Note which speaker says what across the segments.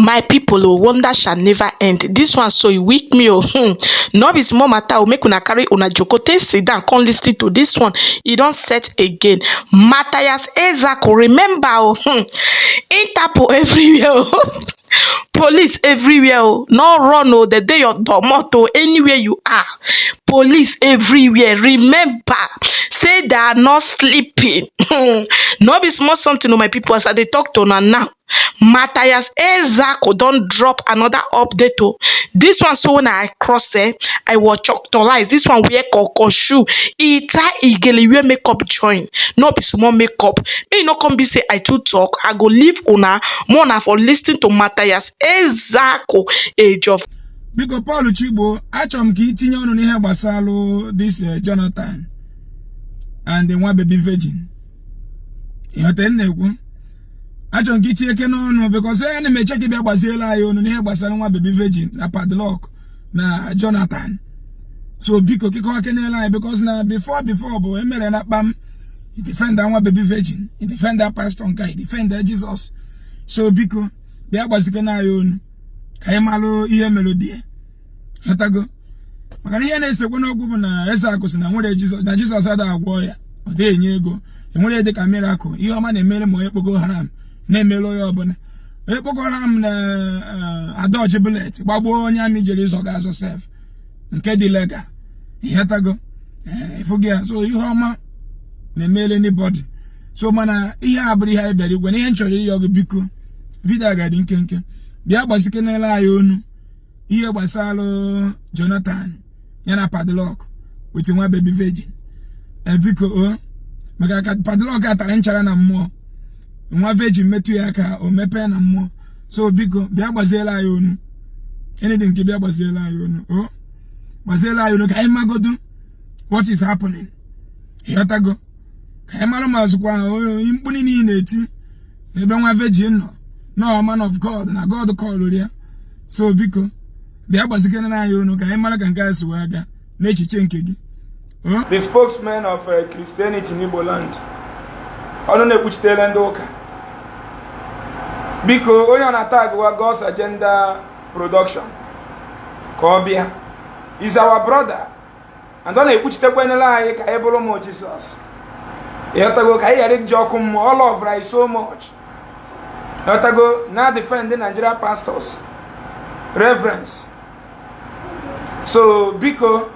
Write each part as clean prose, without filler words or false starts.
Speaker 1: My people, oh, wonder shall never end. This one so e weak me, oh. No be small matter, oh. Make una carry una jokote sit down, come lis ten to this one. E don set again. Mathias Ezeaku, remember, oh, Interpol everywhere, oh. Police everywhere, oh. No run, oh. The day your domot, oh, anywhere you are. Police everywhere. Remember, say they are not sleeping. No be small something, oh, my people, as I dey talk to una now. Mathias Ezeaku don drop another update, oh. This one, so when I cross, I was choctolize. This one wear koko shoe. E tie igele wear makeup join. No be small makeup. May no come be say I too talk. I go leave una more na for listening to Mathias Ezeaku, age of.
Speaker 2: Bro Paul Chigbo, achọm ka itinye ọnụ n'ihe gbasara this Jonathan and the one baby virgin. Ịghọta na-ekwu. Achọm ka itinye eke n'ọnụ because na meche ka bịa gbaziela anyị ọnụ n'ihe gbasara nwa baby virgin na padlock na Jonathan. So biko kiko akenela anyị because na before bụ emere na kpam he defend that one baby virgin, he defend that pastor nka, he defend that Jesus. So biko bịa gbazike na anyị ọnụ ka anyị malụ ihe melodie. Hatago maka na ihe na-esekwe n'okwu bụ na Ezeaku sị na nwere Jesus ada agwọ ya ọ dị enye ego enwere dị ka miracle ihe ọma na-emere ma onye kpoko haram na-emere onye ọbụla onye kpoko haram na adọji bullet gbagbuo onye amị jere ịzọ ga-azọ sef nke dị legal. Hatago ifugi ya so ihe ọma na-emere anybody so mana ihe abụrụ ihe anyị bịara igwe na ihe nchọrọ ihe ọgụ biko vidio agadi nkenke bịa gbasike n'ele anyị onu ihe gbasara Jonathan yana padlock with nwa baby virgin biko o maka ka padlock atara nchara na mmụọ nwa virgin metu ya ka o mepe na mmụọ so biko bịa gbaziela anyị onu anything nke bịa gbaziela anyị onu o gbaziela anyị onu ka anyị magodo what is happening. Ịghọtago ka anyị mara ma zụkwa mkpụrụ niile eti ebe nwa virgin nọ. No man of God, na God called ya. So biko, bịa gbazikere na anyị onu ka anyị mara ka nke a si wee ga n'echiche nke gị. The spokesman of Christianity in Igbo land. Ọnụ na-ekpuchitere ndị ụka. Biko, onye na-tag wa God's Agenda Production. Ka ọ bịa. Is our brother. And ọ na-ekpuchitekwe n'ele anyị ka anyị bụrụ ụmụ Jesus. Ịghọtago ka anyị ghara iji ọkụ mmụọ. All of right so much. Otago now defend the Nigeria pastors, reverence. So biko,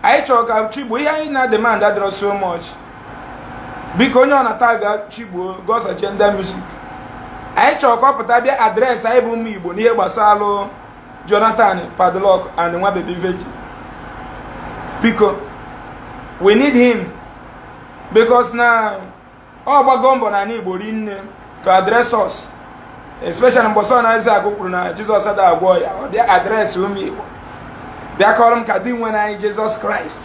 Speaker 2: I talk about Chigbo. Here na demand that there so much. Biko nyo na tag Chigbo God's Agenda Music. I talk up tabi address I bu mi Igbo n'ihe gbasara Jonathan padlock and nwa baby virgin. Biko, we need him because now all gbagombo na Igbo rinne to address us, especially in Bosona Ezeaku kwuru na Jesus ada agwọ ya ọ dị address ụmụ Igbo bịa kọrọ m ka di nwe na Jesus Christ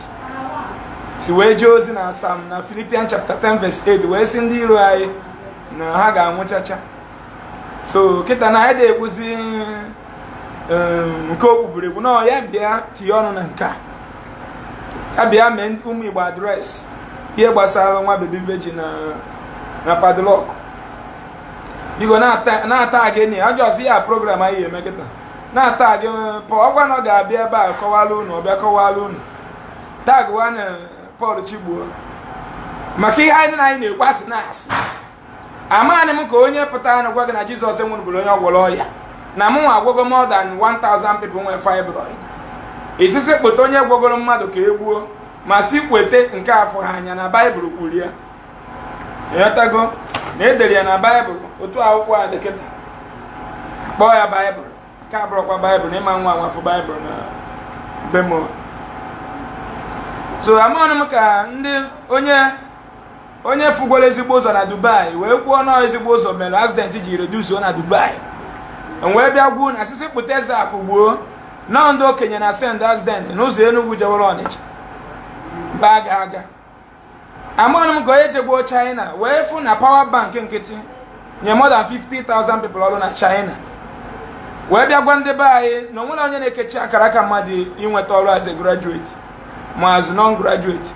Speaker 2: si wee jee ozi na Sam na Philippians chapter 10 verse 8 wee sị ndị iro anyị na ha ga-anwụchacha. So kịta na anyị na-ekwuzi nke okwubiri bụ na ya bịa tinye ọnụ na nke a ya bịa mee ụmụ Igbo address ihe gbasara nwa baby virgin na padlock. You go na tag any. I just see a program I make it. Na tag Paul one no ga bia ba kowalu no bia kowalu no. Tag one Paul Chigbo. Maki anyị na anyị na-ekwasị na-asị. Amaghị m ka onye pụtara na gwa gị na Jesus enwere bụrụ onye ọgwọrọ ya. Na mụ agwọgo more than 1000 people nwere fibroid. Isisi kpọta onye gwọgoro mmadụ ka egbuo ma si kwete nke afọ ha anya na Bible kwuru ya. Ịghọtago na edere ya na Bible otu akwụkwọ a dịkịta kpọọ ya Bible ka abụrụkwa Bible na ịma nwa nwafọ Bible na bemo. So amaghị m ka ndị onye fugoro ezigbo ụzọ na Dubai wee kwuo na ezigbo ụzọ mere accident ji reduce na Dubai wee bịa gwuo na asịsị kpụta Ezeaku gbuo na ndị okenye na send accident n'ụzọ Enugu jewere Ọnịcha aga amaghị m ka onye jegbuo China wee fụ na power bank nkịtị nye more than 50,000 people ọrụ na China wee bịa gwa ndị be anyị na onwere onye na-ekechi akara aka mmadụ inweta ọrụ as a graduate ma as non graduate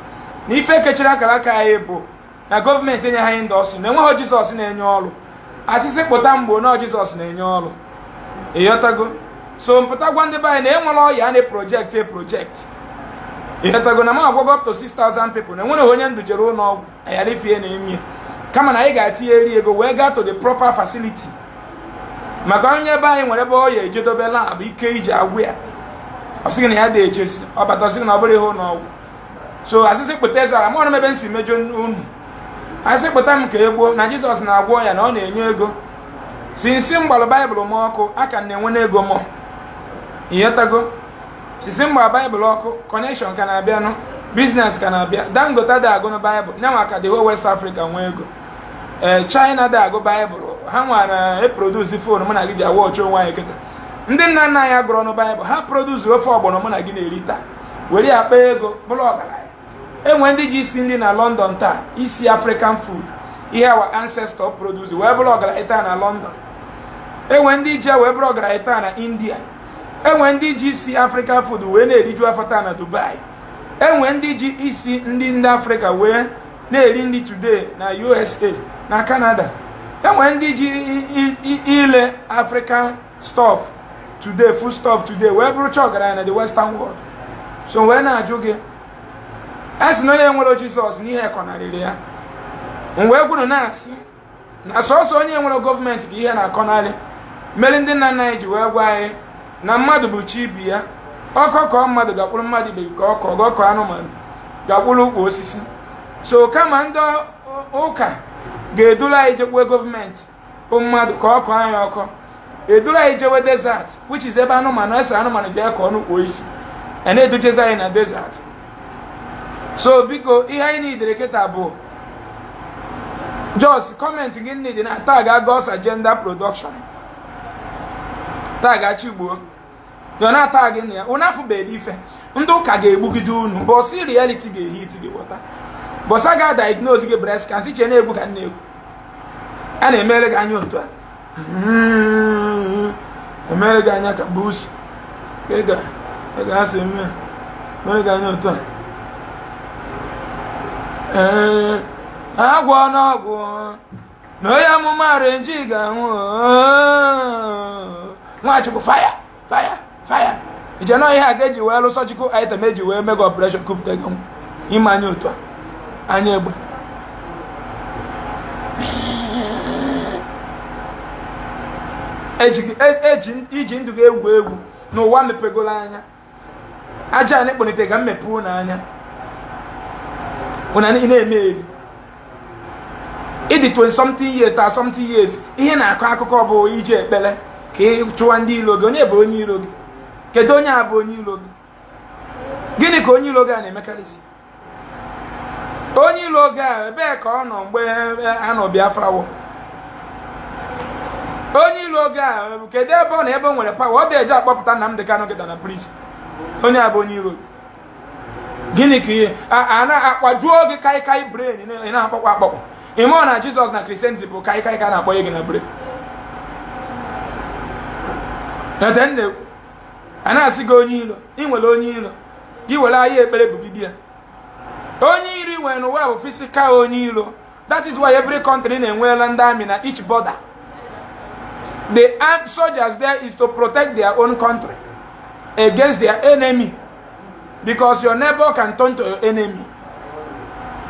Speaker 2: na ife kechiri akara aka anyị bụ na gọọmenti enye ha indọstrị na enweghị Jizọs na-enye ọrụ asịsị kpụta mgbo na Jizọs na-enye ọrụ Iyotago. So mpụta gwa ndị bay na enwere ọya na project. Iyotago na ma agwagọ up to 6,000 people na enwere onye ndụ jere ụlọ ọgwụ ayarifie na emi. Kama na anyị ga-atinye eri ego wee gaa to the proper facility. Maka onye bay nwere ebe ọya ejedobe lab ike iji agwụ ya. Ọ sị na ya dị echesi, ọ bata ọ sị na ọ bụrụ ihe ụlọ ọgwụ. So asịsị kpụta eze ala, mụọ na ebe nsi mejọ unu. Asị kpụta m ka egbo na Jizọs na-agwọ ya na ọ na-enye ego. Sinsi mgbalụ Baịbụl m ọkụ, aka na-enwe n'ego mọ. Iyotago. Sinsi mgbalụ Baịbụl ọkụ, connection ka na-abịanụ, business ka na-abịa. Dangote dị agụ na Baịbụl, nye maka the whole West Africa nwee ego. China dị agụ Baịbụl, ha nwere eproduce phone mụ na gị ji awa ọchụ onwe anyị kịta. Ndị nna nna anyị agụrụ ọnụ Baịbụl, ha produce ofe ọgbọnọ mụ na gị na-eri taa. Were akpa ego bụrụ ọgaranya. Enwe ndị ji isi nri na London taa, isi African food, ihe our ancestor produce wee bụrụ ọgaranya taa na London. Enwe ndị ji wee bụrụ ọgaranya taa na India. Enwe ndị ji isi African food wee na-eriju afọ taa na Dubai. Enwe ndị ji isi ndị Africa wee na-eri nri today na USA na Canada. Enwe ndị ji ile African stuff today, food stuff today wee bụrụ ọgaranya na the Western world. So wee na-ajụ gị, asị na onye nwere Jizọs n'ihe ekọnarịrị ya. Mgbe egwuru na-asị na sọsọ onye nwere gọọmenti ka ihe na-akọnarị, mere ndị nna nna anyị ji wee gwa anyị na mmadụ bụ chi ibi ya. Ọkọkọ mmadụ gakwuru mmadụ ibe ka ọkọ anụmanụ gakwuru ukwu osisi. So kama ndị ụka ga-eduru anyị jekwe gọọmenti bụ mmadụ ka ọkọ anyị ọkọ, eduru anyị jewe desert, which is ebe anụmanụ ese anụmanụ ji akọ n'ukwu isi, na-edujezi anyị na desert. So biko ihe anyị niile kịta bụ just comment gị need na tag God's agenda production, tag Chigbo yo na tag gị ya una afụbeghị ife ndị ụka ga-egbugide unu bọsị reality ga-ehit gị wọta bọsa ga diagnose gị breast cancer iche na-egbu ka na-egbu a na-emere gị anya otu a emere gị anya ka bush ị ga-asị mere gị anya otu a agwọ n'ọgwụ na onye amụma renji ga-anwụ Nwachukwu fire ije nọ ihe a ga-eji wee lụ surgical item eji wee mega operation kupụta gị ime anya otu a anya egbe iji ndụ gị egwu n'ụwa mepegolo anya aja na ekponite ka mmepe n'anya ụna ị na-eme eri ịdị 20 something years ihe na-akọ akụkọ bụ ije ekpere ka ị chụwa ndị ilo gị. Onye bụ onye ilo gị? Kedu onye a bụ onye ilo gị? Gịnị ka onye ilo gị a na-emekarịsị? Onye ilo gị a ebee ka ọ nọ mgbe a nọ Biafra wọ? Onye ilo gị a kedu ebe ọ na ebe o nwere pawa ọ dị-eje akpọpụta Nnamdi Kanu gị na prison? Onye a bụ onye ilo gị? Gịnị ka ihe a na-akwajuo gị kaikai brain ị na-akpọkwa akpọkọ? Ịma na Jizọs na Christianity bụ kaikai ka na-akpọ gị na brain. Tete a na-asị gị onye ilo, ị nwere onye ilo, gị were ahịa ekpere bugide ya. Onye iri nwere n'ụwa bụ physical onye ilo. That is why every country na-enweela ndị army na each border. The armed soldiers there is to protect their own country against their enemy, because your neighbor can turn to your enemy.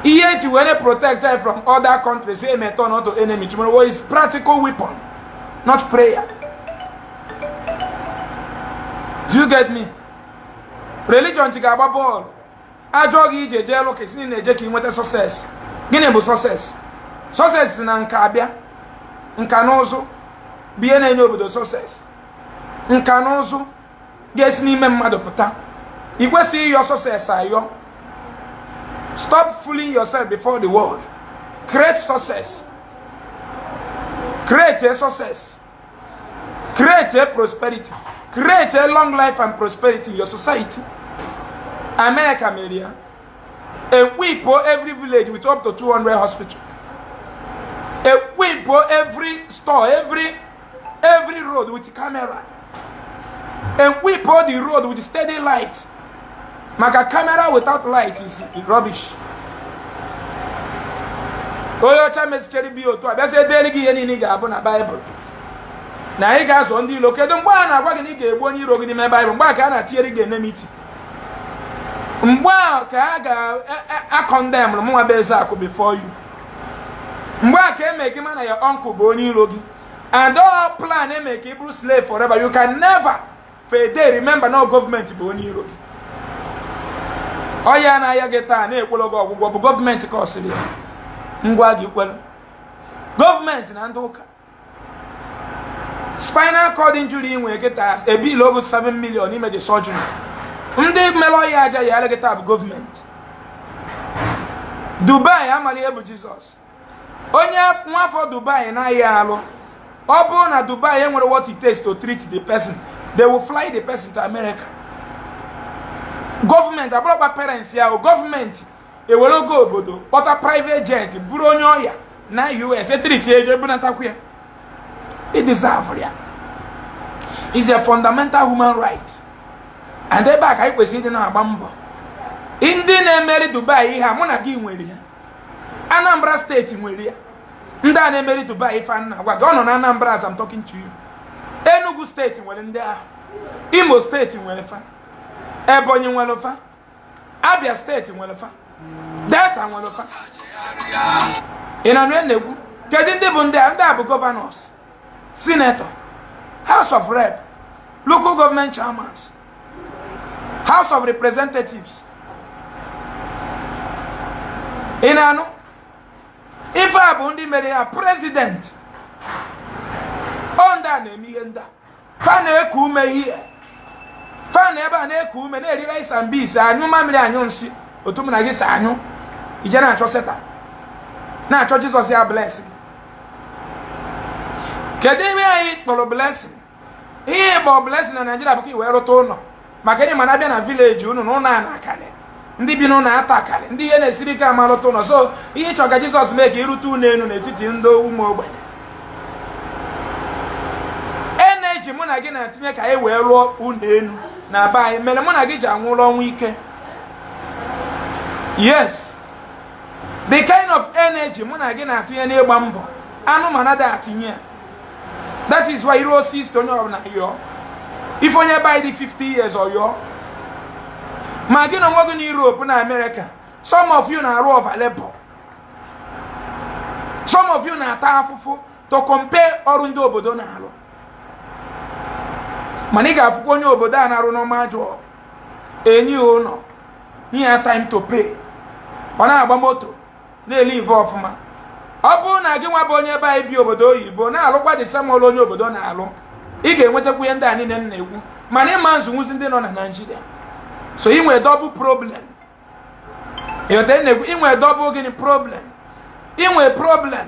Speaker 2: Here you want to protect them from other countries, they may turn to enemy. Tomorrow is practical weapon, not prayer. Do you get me? Religion to gaba ball. Ajogi ije jelo kesini neje ki nweta success. Gịnị bụ success? Success na nka abịa. Nka n'ụzụ bie na-enye obodo success. Nka n'ụzụ ga-esi n'ime mmadụ pụta. I kwesịghị your success ayọ. Stop fooling yourself before the world. Create success. Create a success. Create a prosperity. Create a long life and prosperity in your society. America media. Equip every village with up to 200 hospitals. Equip every store, every road with camera. Equip the road with steady light. Maka camera without light is rubbish. Oyo cha message bi otu abia say daily gi yeni ni ga abu na Bible. na ị ga-azụ ndị ilo. Kedu mgbe a na-agwa gị na ị ga-egbu onye iro gị n'ime Baịbụl? Mgbe a ka a na-atinyere gị enemiti, mgbe a ka a ga-akọndem mụnwa bụ Ezeaku before you, mgbe a ka eme ka mana ya uncle bụ onye iro gị, and all plan eme ka ị bụrụ slave forever. You can never for a day remember na gọọmenti bụ onye iro gị. Ọya na-aya gị taa na-ekwelo gị ọgwụgwọ bụ gọọmenti ka ọ sịrị ya ngwa gị kwelu. Gọọmenti na ndị ụka. Spinal cord injury inwe kịta ebil over 7 million ime the surgery. Ndị melọ ya aja ya kịta bụ gọọmenti. Dubai amali ebu Jizọs. Onye nwafọ Dubai na-ayị alụ, ọ bụrụ na Dubai enwere what it takes to treat the person, they will fly the person to America. Government abụrụkwa parents ya, gọọmenti ewere ogo obodo kpọta private jet bụrụ onye ọya na US etriti ejo ebunatakwu ya. It deserve ya. It's a fundamental human right. And ebe a ka anyị kwesịrị ịdị na-agba mbọ. Ndị na-emeri Dubai ihe a mụ na gị nwere ya. Anambra steeti nwere ya. Ndị a na-emeri Dubai ife a na-agwa gị, ọ nọ na Anambra as I'm talking to you. Enugu steeti nwere ndị ahụ. Imo steeti nwere fa. Ebonyi nwere fa. Abia steeti nwere fa. Delta nwere fa. Ị na-anụ enegwu? Kedu ndị bụ ndị a bụ governors, senator, House of Rep, local government chairmen, House of Representatives. Ị na-anụ? Ife a bụ ndị mere ya president. Ọ ndị a na-eme ihe ndị a. Fa na-eku ume ihe. Fa na ebe a na-eku ume na-eri rice and beans, anyụ mamịrị anyụ nsị, otu m na gị si anyụ. Ije na-achọ Satan, na-achọ Jizọs ya blessing. Kedu ebe anyị kpọrọ blessing? Ihe bụ blessing na Nigeria bụ ka i wee rụta ụlọ. Maka ndị mana abịa na village unu na ụlọ a na-akalị. Ndị bi n'ụlọ ata akalị. Ndị ihe na-esiri ike ama rụta ụlọ. So ihe chọrọ ka Jizọs mee ka irute ụlọ elu n'etiti ndị ụmụ ogbenye. Energy mụ na gị na-atinye ka anyị wee rụọ ụlọ elu na be anyị mere mụ na gị ji anwụ ụlọ ọnwụ ike. Yes. The kind of energy mụ na gị na-atinye n'ịgba mbọ, anụmanụ da atinye. That is why hero sees to know na yo. If onye by the 50 years or yo. Ma gị na nwoke na Europe na America, some of you na arụ available. Some of you na ata afụfụ to compare ọrụ ndị obodo na arụ. Mana ị ga-afụkwa onye obodo a na-arụ n'ọma ajọ enyi ụlọ, nye time to pay. Ọ na-agba moto na-elive ọfụma. Ọ bụrụ na gị nwa bụ onye ebe anyị bi obodo oyibo na-alụkwa dị samụlụ onye obodo na-alụ, ị ga-enwetakwu ihe ndị a niile m na-ekwu, mana ịma nzunwuzi ndị nọ na Nigeria. So ị nwere double problem. Ị nwere double gịnị problem? Ị nwere problem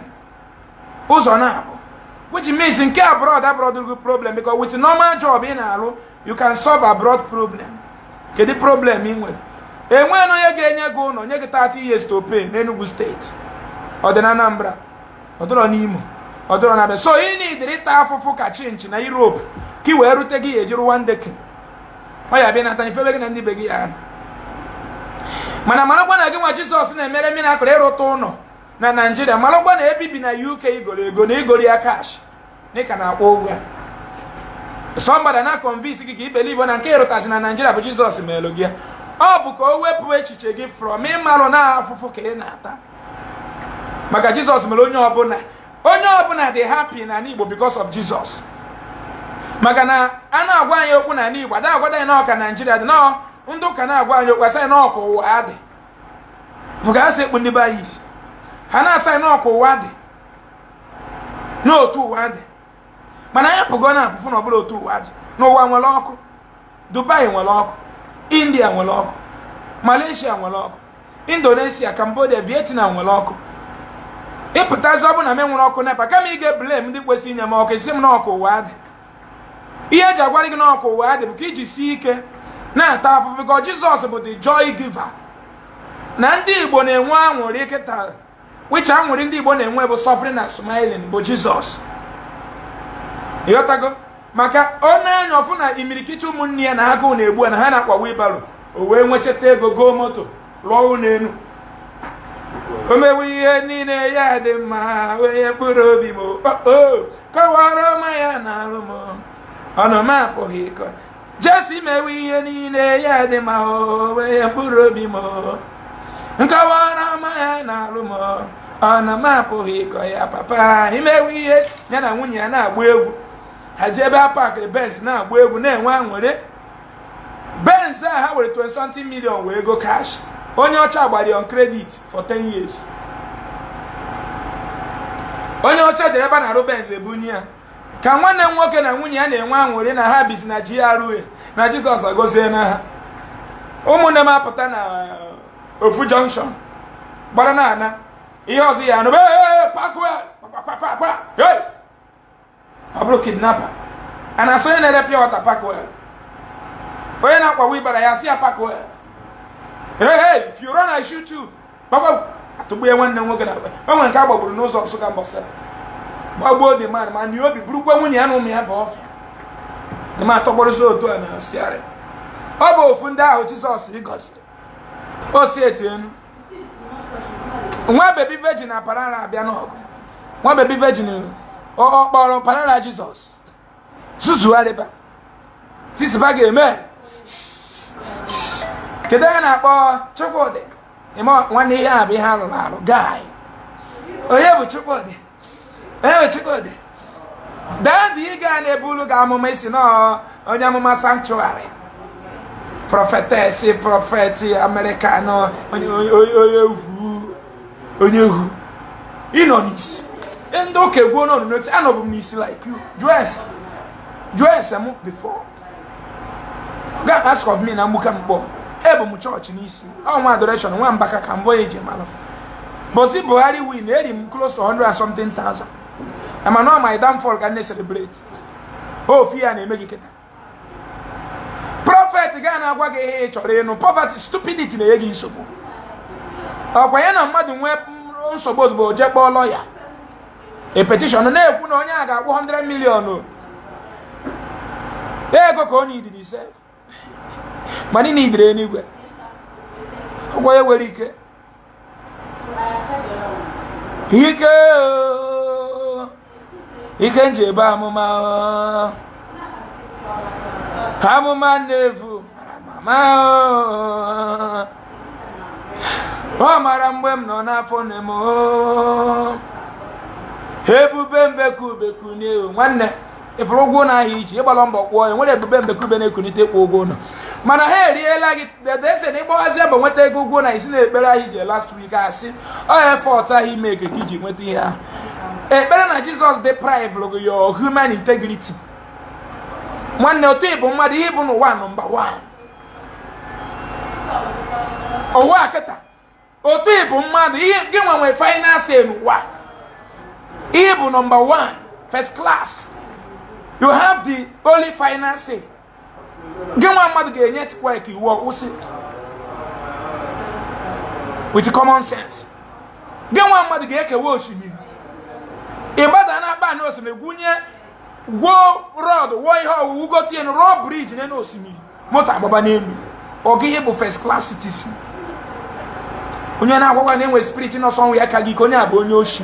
Speaker 2: ụzọ na-abụ, which means nke abroad gị problem, because with normal job ị na-alụ, you can solve abroad problem. Kedu problem ị nwere? Enweghị na onye ga-enye gị ụlọ nye gị 30 years to pay n'Enugu steeti. Ọ dị na Anambra, ọ dịrọ n'Imo, ọ dịrọ na Abia. So ị na-edere ịta afụfụ ka chinchi na Europe ka ị wee rute gị ejirụ one decade. Ọ ya bịa nata ifebe gị na ndị be gị ya. Mana marakwa na gị nwa Jizọs na-emere mmiri akụrụ ịrụta ụlọ na Nigeria. Marakwa na ebibi na UK igoro ego na igoro ya cash n'ịka na-akwụ ụgwọ ya. Somebody na convince gị ka ibelive na nke ịrụtazi na Nigeria bụ Jizọs meelụ gị. Ọ bụ ka o wepụ echiche gị from ịmalụ na afụfụ ka ị na-ata. Maka Jizọs mere onye ọbụla dị happy na Igbo because of Jesus. Maka na a na-agwa anyị okwu na Igbo, ada agwada anyị na ọka Nigeria dị na ndị ụka na-agwa anyị okwu asị na ọka ụwa dị. Fụga asị ekpu ndị be isi. Ha na-asị na ọka ụwa dị. N'otu ụwa dị. Mana anyị pụgo na apụfụ na ọbụla otu ụwa dị. N'ụwa nwere ọkụ. Dubai nwere ọkụ. India nwere ọkụ. Malaysia nwere ọkụ. Indonesia, Cambodia, Vietnam nwere ọkụ. Ịpụtazi ọ bụ na m enwere ọkụ nepa, kama ị ga-eblame ndị kwesịrị inye m ọkụ, isi m na ọkụ ụwa dị. Ihe eji agwara gị na ọkụ ụwa dị bụ ka iji sie ike na-ata afụfụ, because Jizọs bụ the joy giver. Na ndị Igbo na-enwe anwụrị kịta, which anwụrị ndị Igbo na-enwe bụ suffering and smiling bụ Jizọs. Ịghọtago? Maka ọ na-anya ọfụ na imirikiti ụmụnne ya na agụụ na-egbu na ha na-akwa wheelbarrow, o wee nwechata ego goo moto rụọ ụlọ elu. O mewe ihe niile ya dị mma, onye mkpụrụ obi m kọwara ma ya na alụmọ ọnụ ma apụghị ịkọ jesi mewe ihe niile ya dị ma o wee mkpụrụ obi m nkọwara ma ya na alụmọ ọnụ ma apụghị ịkọ ya papa imewe ihe ya na nwunye ya na-agba egwu ha ji ebe a pakịrị Benz na-agba egwu na-enwe aṅụrị Benz a ha were 20-something million wee ego cash onye ọcha gbara on credit for 10 years onye ọcha jere ebe a na-arụ Benz ebunye ya ka nwanne m nwoke na nwunye ya na-enwe aṅụrị na ha bisi na GRA na Jizọs agozie na ha ụmụnne m apụta na ofu junction gbara na ana ihe ọzọ ya anụ ọ bụrụ kidnapper a na-asụ onye na-ere pịa wata Parkwell onye na-akwa wibara ya si ya Parkwell hey if you run I shoot you gbagba atụgbu ya nwanne nwoke na o nwere nke a gbagburu n'ụzọ Nsụka mbọsị gbagbuo dị man ma na obi burukwa nwunye ya na ụmụ ya bụ ọfịa dị ma atọgbọrọzi otu a na-asịarị ọ bụ ofu ndị ahụ Jizọs ịgọziri o si etienu nwa bebi virgin na parara abịa n'ọgụ nwa bebi virgin ọ kpọrọ parara Jizọs zuzugharịba sisiba ga-eme kedu ya na-akpọ Chukwudị ime nwanne ihe a bụ ihe alụrụ alụ gai onye bụ Chukwudị dadị ị ga na-ebulu gị amụma isi na onye amụma sanctuary prophetess prọfeti Americanụ onye hu ịnọ n'isi ndị oke gwuo n'ọnụ n'otu anọbụ m n'isi like you jụọ ese m before ga ask of me na mgbuka mkpọ ebu m chọọchị n'isi ọnwa adoration nwa mbaka ka mbọ eji malụ bosi Buhari win eri m close to 100 and something thousand ama na my downfall ka nne celebrate ofu ya na-eme gị kịta prophet ga na-agwa gị ihe ị chọrọ ịnụ poverty stupidity na-enye gị nsogbu ọkwa ya na mmadụ nwee nsogbu ozugbo o jee kpọọ lọya a petition na-ekwu na onye a ga-akwụ 100 million ego ka onye idiri sef mana ị na-idire n'igwe ụgwọ ya nwere ike nji ebe amụma na-efu ọ mara mgbe m nọ n'afọ nne m ebube mbekubeku n'ewu nwanne ifuru ụgwọ na ahịa iji ịgbala mbọ kwụọ ya nwere ebube mbekube na-ekunite kwa ụgwọ ụlọ mana ha eriela gị dese na ịgbaghazi ebe nweta ego ụgwọ na isi na-ekpere ahụ ije last week asị ọ effort ahụ ime eke ka iji nweta ihe ahụ ekpere na Jizọs deprive your human integrity nwanne otu ịbụ mmadụ ihe bụ n'ụwa nọmba 1 ụwa kịta otu ịbụ mmadụ ihe gị nwe finance n'ụwa ihe bụ nọmba 1 first class you have the only finance gị nwa mmadụ ga-enye tikwa ka iwu ọkwụsị with common sense gị nwa mmadụ ga-ekewa osimiri ịgbada na akpa na osimiri gwunye gwuo rọd wụọ ihe ọwụwụ gotie rụọ briji n'elu osimiri moto agbaba n'elu ọgụ ihe bụ first class citizen onye na-agwagwa na enwe spirit nọsọ nwe ya ka gị ka onye a bụ onye oshi